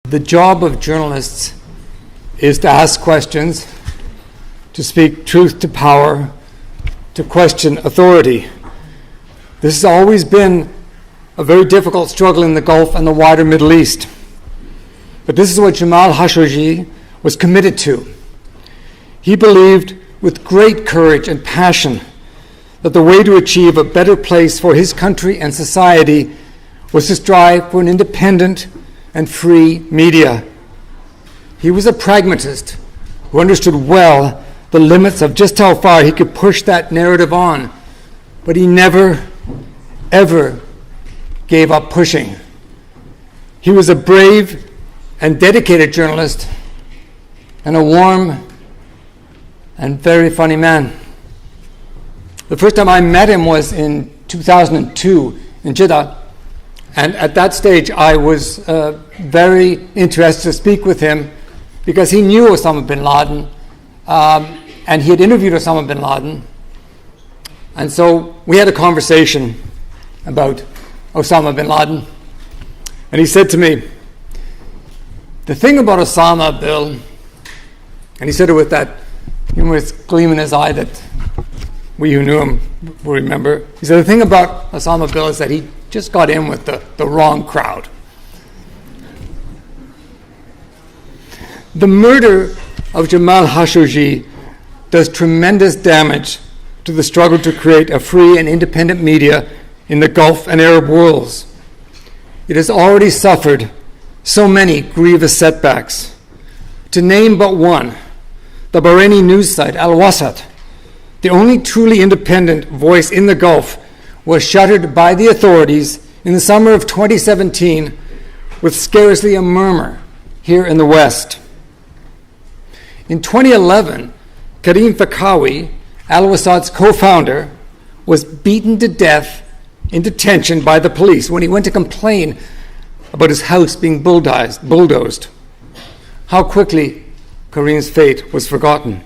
The job of journalists is to ask questions, to speak truth to power, to question authority. This has always been a very difficult struggle in the Gulf and the wider Middle East. But this is what Jamal Khashoggi was committed to. He believed with great courage and passion that the way to achieve a better place for his country and society was to strive for an independent and free media. He was a pragmatist who understood well the limits of just how far he could push that narrative on, but he never, ever gave up pushing. He was a brave and dedicated journalist and a warm and very funny man. The first time I met him was in 2002 in Jeddah. And at that stage, I was very interested to speak with him because he knew Osama bin Laden, and he had interviewed Osama bin Laden. And so we had a conversation about Osama bin Laden. And he said to me, the thing about Osama, Bill, and he said it with that humorous gleam in his eye that we who knew him will remember. He said, the thing about Osama, Bill, is that he just got in with the wrong crowd. The murder of Jamal Khashoggi does tremendous damage to the struggle to create a free and independent media in the Gulf and Arab worlds. It has already suffered so many grievous setbacks. To name but one, the Bahraini news site Al Wasat, the only truly independent voice in the Gulf, was shuttered by the authorities in the summer of 2017 with scarcely a murmur here in the West. In 2011, Karim Fakawi, Al Wasat's co-founder, was beaten to death in detention by the police when he went to complain about his house being bulldozed. How quickly Karim's fate was forgotten.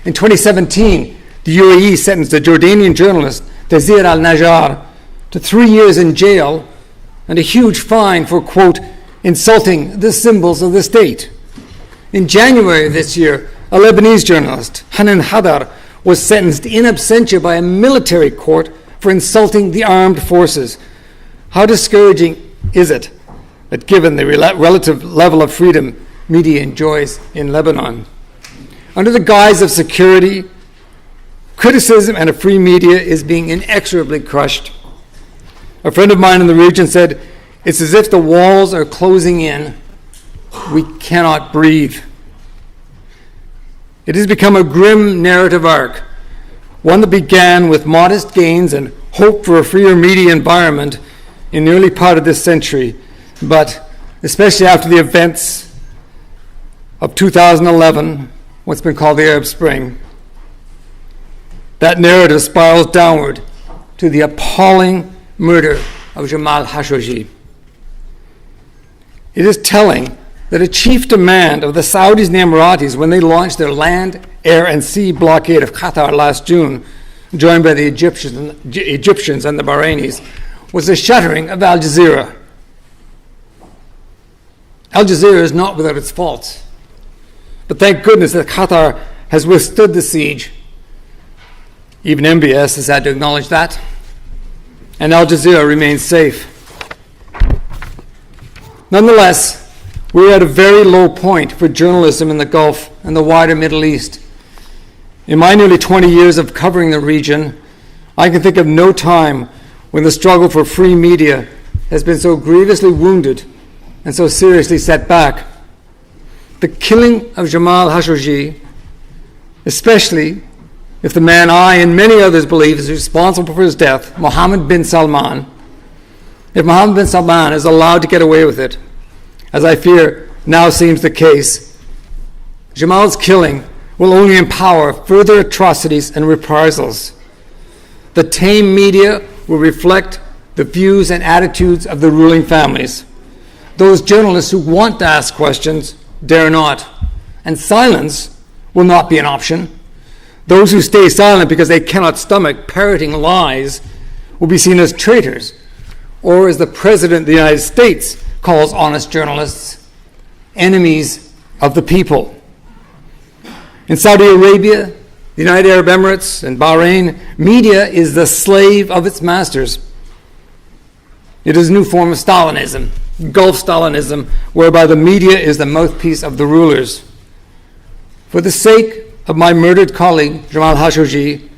In 2017, the UAE sentenced a Jordanian journalist, Tazir al-Najjar, to 3 years in jail and a huge fine for, quote, insulting the symbols of the state. In January of this year, a Lebanese journalist, Hanan Hadar, was sentenced in absentia by a military court for insulting the armed forces. How discouraging is it that given the relative level of freedom media enjoys in Lebanon, under the guise of security, criticism and a free media is being inexorably crushed? A friend of mine in the region said, it's as if the walls are closing in. We cannot breathe. It has become a grim narrative arc, one that began with modest gains and hope for a freer media environment in the early part of this century, but especially after the events of 2011, what's been called the Arab Spring, that narrative spirals downward to the appalling murder of Jamal Khashoggi. It is telling that a chief demand of the Saudis and the Emiratis when they launched their land, air, and sea blockade of Qatar last June, joined by the Egyptians and the Bahrainis, was the shuttering of Al Jazeera. Al Jazeera is not without its faults, but thank goodness that Qatar has withstood the siege. Even MBS has had to acknowledge that. And Al Jazeera remains safe. Nonetheless, we're at a very low point for journalism in the Gulf and the wider Middle East. In my nearly 20 years of covering the region, I can think of no time when the struggle for free media has been so grievously wounded and so seriously set back. The killing of Jamal Khashoggi, especially if the man I and many others believe is responsible for his death, Mohammed bin Salman, if Mohammed bin Salman is allowed to get away with it, as I fear now seems the case, Jamal's killing will only empower further atrocities and reprisals. The tame media will reflect the views and attitudes of the ruling families. Those journalists who want to ask questions dare not, and silence will not be an option. Those who stay silent because they cannot stomach parroting lies will be seen as traitors, or as the President of the United States calls honest journalists, enemies of the people. In Saudi Arabia, the United Arab Emirates, and Bahrain, media is the slave of its masters. It is a new form of Stalinism, Gulf Stalinism, whereby the media is the mouthpiece of the rulers. For the sake of my murdered colleague, Jamal Khashoggi,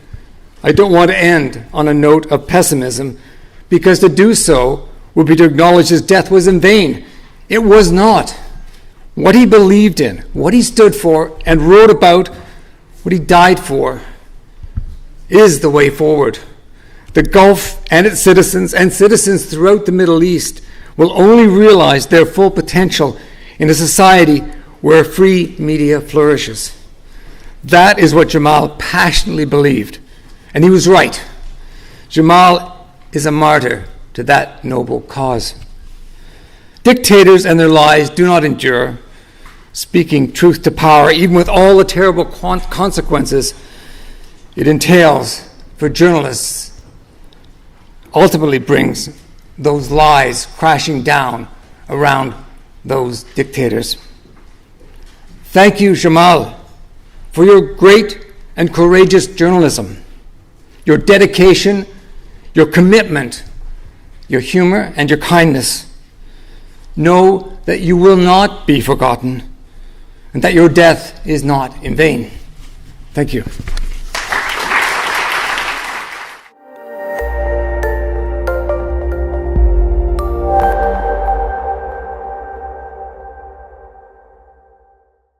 I don't want to end on a note of pessimism, because to do so would be to acknowledge his death was in vain. It was not. What he believed in, what he stood for, and wrote about, what he died for, is the way forward. The Gulf and its citizens, and citizens throughout the Middle East, will only realize their full potential in a society where free media flourishes. That is what Jamal passionately believed, and he was right. Jamal is a martyr to that noble cause. Dictators and their lies do not endure. Speaking truth to power, even with all the terrible consequences it entails for journalists, ultimately brings those lies crashing down around those dictators. Thank you, Jamal, for your great and courageous journalism, your dedication, your commitment, your humor, and your kindness. Know that you will not be forgotten, and that your death is not in vain. Thank you.